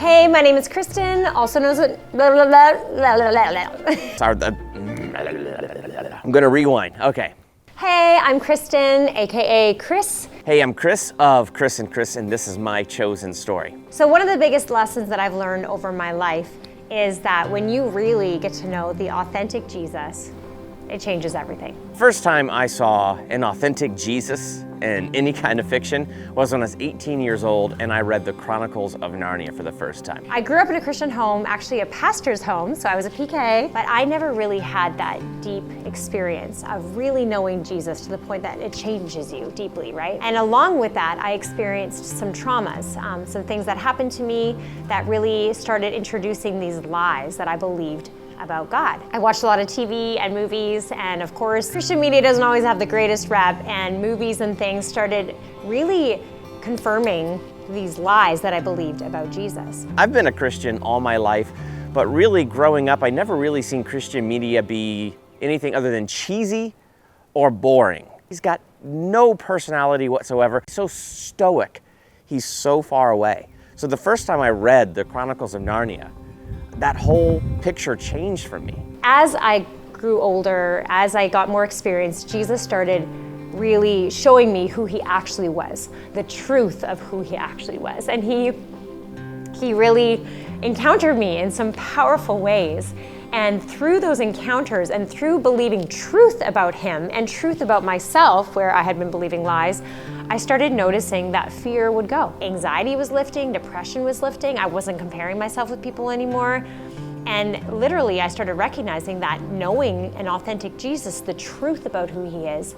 Hey, my name is Kristen, also known as I'm gonna rewind, okay. Hey, I'm Kristen, AKA Chris. Hey, I'm Chris of Chris and Kris, and this is my chosen story. So one of the biggest lessons that I've learned over my life is that when you really get to know the authentic Jesus, it changes everything. First time I saw an authentic Jesus in any kind of fiction was when I was 18 years old and I read the Chronicles of Narnia for the first time. I grew up in a Christian home, actually a pastor's home, so I was a PK, but I never really had that deep experience of really knowing Jesus to the point that it changes you deeply, right? And along with that, I experienced some traumas, some things that happened to me that really started introducing these lies that I believed about God. I watched a lot of TV and movies, and of course, Christian media doesn't always have the greatest rep, and movies and things started really confirming these lies that I believed about Jesus. I've been a Christian all my life, but really growing up, I never really seen Christian media be anything other than cheesy or boring. He's got no personality whatsoever. He's so stoic. He's so far away. So the first time I read the Chronicles of Narnia, that whole picture changed for me. As I grew older, as I got more experience, Jesus started really showing me who he actually was, the truth of who he actually was. And he really encountered me in some powerful ways. And through those encounters and through believing truth about him and truth about myself, where I had been believing lies, I started noticing that fear would go. Anxiety was lifting, depression was lifting. I wasn't comparing myself with people anymore. And literally, I started recognizing that knowing an authentic Jesus, the truth about who he is,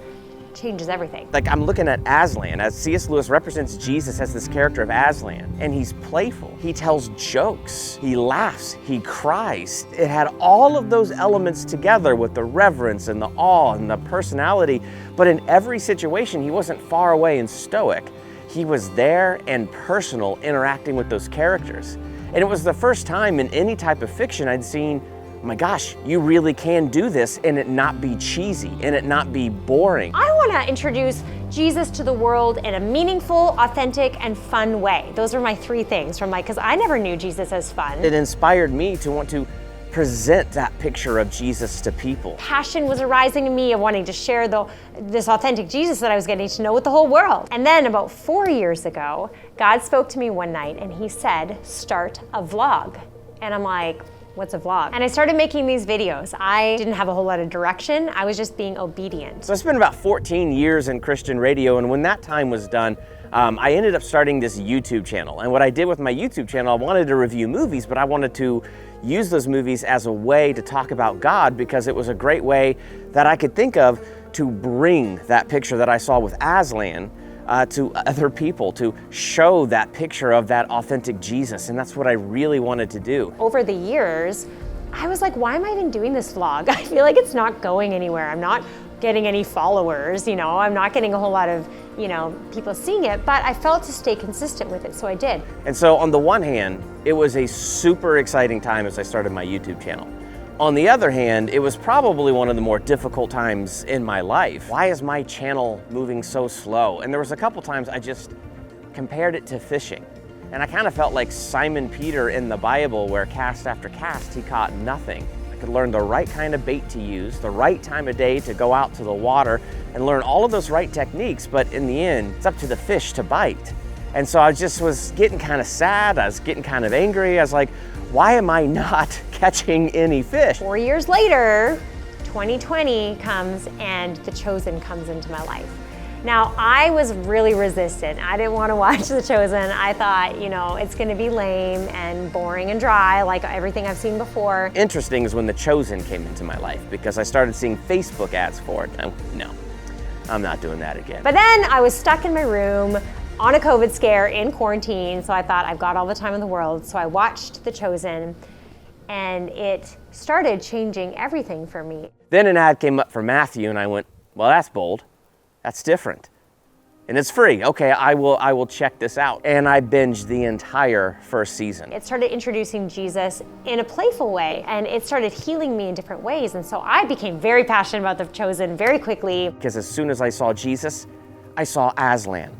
changes everything. Like I'm looking at Aslan, as C.S. Lewis represents Jesus as this character of Aslan, and he's playful. He tells jokes, he laughs, he cries. It had all of those elements together with the reverence and the awe and the personality, but in every situation, he wasn't far away and stoic. He was there and personal, interacting with those characters. And it was the first time in any type of fiction I'd seen, oh my gosh, you really can do this and it not be cheesy and it not be boring. I want to introduce Jesus to the world in a meaningful, authentic, and fun way. Those are my three things because I never knew Jesus as fun. It inspired me to want to present that picture of Jesus to people. Passion was arising in me of wanting to share this authentic Jesus that I was getting to know with the whole world. And then about 4 years ago, God spoke to me one night and he said, start a vlog. And I'm like, what's a vlog? And I started making these videos. I didn't have a whole lot of direction. I was just being obedient. So I spent about 14 years in Christian radio, and when that time was done, I ended up starting this YouTube channel. And what I did with my YouTube channel, I wanted to review movies, but I wanted to use those movies as a way to talk about God because it was a great way that I could think of to bring that picture that I saw with Aslan to other people, to show that picture of that authentic Jesus. And that's what I really wanted to do. Over the years, I was like, why am I even doing this vlog? I feel like it's not going anywhere. I'm not getting any followers, I'm not getting a whole lot of, people seeing it, but I felt to stay consistent with it, so I did. And so on the one hand, it was a super exciting time as I started my YouTube channel. On the other hand, it was probably one of the more difficult times in my life. Why is my channel moving so slow? And there was a couple times I just compared it to fishing. And I kind of felt like Simon Peter in the Bible where cast after cast, he caught nothing. I could learn the right kind of bait to use, the right time of day to go out to the water and learn all of those right techniques. But in the end, it's up to the fish to bite. And so I just was getting kind of sad. I was getting kind of angry. I was like, why am I not catching any fish? 4 years later, 2020 comes and The Chosen comes into my life. Now, I was really resistant. I didn't want to watch The Chosen. I thought, it's going to be lame and boring and dry like everything I've seen before. Interesting is when The Chosen came into my life because I started seeing Facebook ads for it. No, I'm not doing that again. But then I was stuck in my room on a COVID scare in quarantine, so I thought I've got all the time in the world. So I watched The Chosen and it started changing everything for me. Then an ad came up for Matthew and I went, well, that's bold. That's different. And it's free. Okay, I will check this out. And I binged the entire first season. It started introducing Jesus in a playful way, and it started healing me in different ways. And so I became very passionate about The Chosen very quickly. Because as soon as I saw Jesus, I saw Aslan.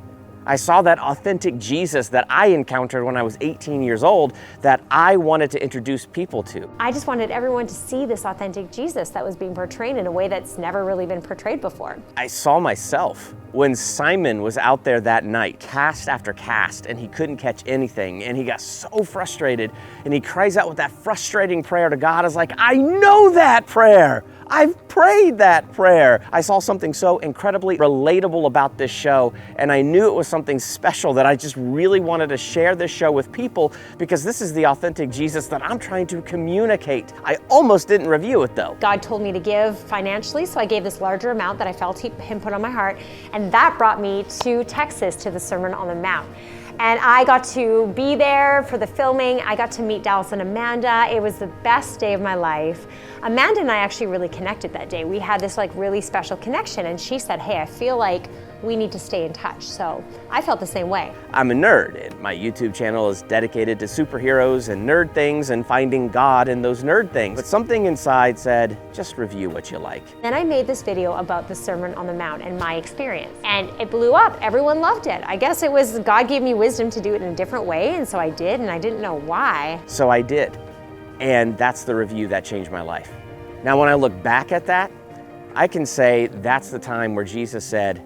I saw that authentic Jesus that I encountered when I was 18 years old that I wanted to introduce people to. I just wanted everyone to see this authentic Jesus that was being portrayed in a way that's never really been portrayed before. I saw myself when Simon was out there that night, cast after cast, and he couldn't catch anything, and he got so frustrated, and he cries out with that frustrating prayer to God. I was like, I know that prayer. I've prayed that prayer. I saw something so incredibly relatable about this show, and I knew it was something special that I just really wanted to share this show with people because this is the authentic Jesus that I'm trying to communicate. I almost didn't review it though. God told me to give financially, so I gave this larger amount that I felt him put on my heart, and that brought me to Texas to the Sermon on the Mount. And I got to be there for the filming. I got to meet Dallas and Amanda. It was the best day of my life. Amanda and I actually really connected that day. We had this like really special connection, and she said, hey, I feel like we need to stay in touch. So I felt the same way. I'm a nerd, and my YouTube channel is dedicated to superheroes and nerd things and finding God in those nerd things. But something inside said, just review what you like. Then I made this video about the Sermon on the Mount and my experience, and it blew up. Everyone loved it. I guess it was God gave me wisdom to do it in a different way, and so I did, and I didn't know why. So I did, and that's the review that changed my life. Now, when I look back at that, I can say that's the time where Jesus said,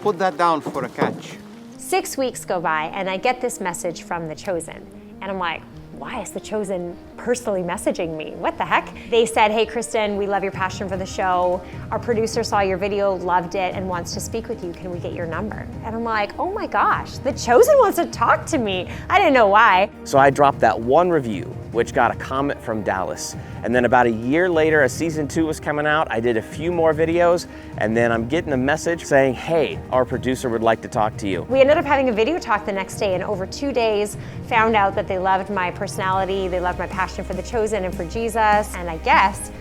put that down for a catch. 6 weeks go by, and I get this message from The Chosen, and I'm like, why is The Chosen personally messaging me? What the heck? They said, hey, Kristen, we love your passion for the show. Our producer saw your video, loved it, and wants to speak with you. Can we get your number? And I'm like, oh my gosh, The Chosen wants to talk to me. I didn't know why. So I dropped that one review, which got a comment from Dallas. And then about a year later, as season 2 was coming out, I did a few more videos, and then I'm getting a message saying, hey, our producer would like to talk to you. We ended up having a video talk the next day, and over 2 days, found out that they loved my personality, they loved my passion for The Chosen and for Jesus, and I guess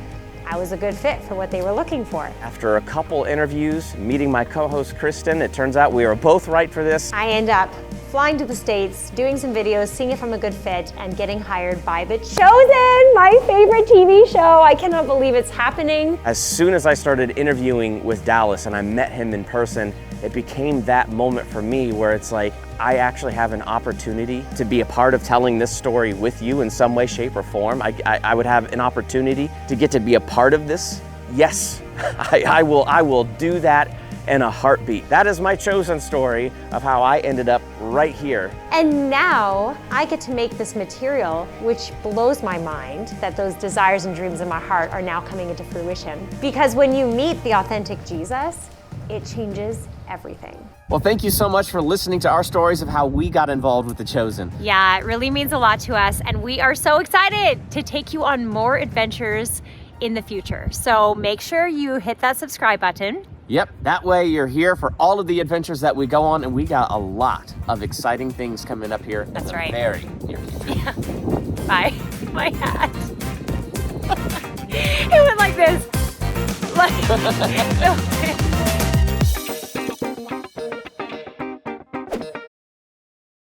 I was a good fit for what they were looking for. After a couple interviews, meeting my co-host Kristen, it turns out we were both right for this. I end up flying to the States, doing some videos, seeing if I'm a good fit, and getting hired by The Chosen, my favorite TV show. I cannot believe it's happening. As soon as I started interviewing with Dallas and I met him in person, it became that moment for me where it's like, I actually have an opportunity to be a part of telling this story with you in some way, shape, or form. I would have an opportunity to get to be a part of this. Yes, I will do that in a heartbeat. That is my chosen story of how I ended up right here. And now I get to make this material, which blows my mind that those desires and dreams in my heart are now coming into fruition. Because when you meet the authentic Jesus, it changes everything. Well, thank you so much for listening to our stories of how we got involved with The Chosen. Yeah, it really means a lot to us, and we are so excited to take you on more adventures in the future. So make sure you hit that subscribe button. Yep, that way you're here for all of the adventures that we go on, and we got a lot of exciting things coming up here. That's right. Very near future. Yeah. Bye. My hat. It went like this. Like,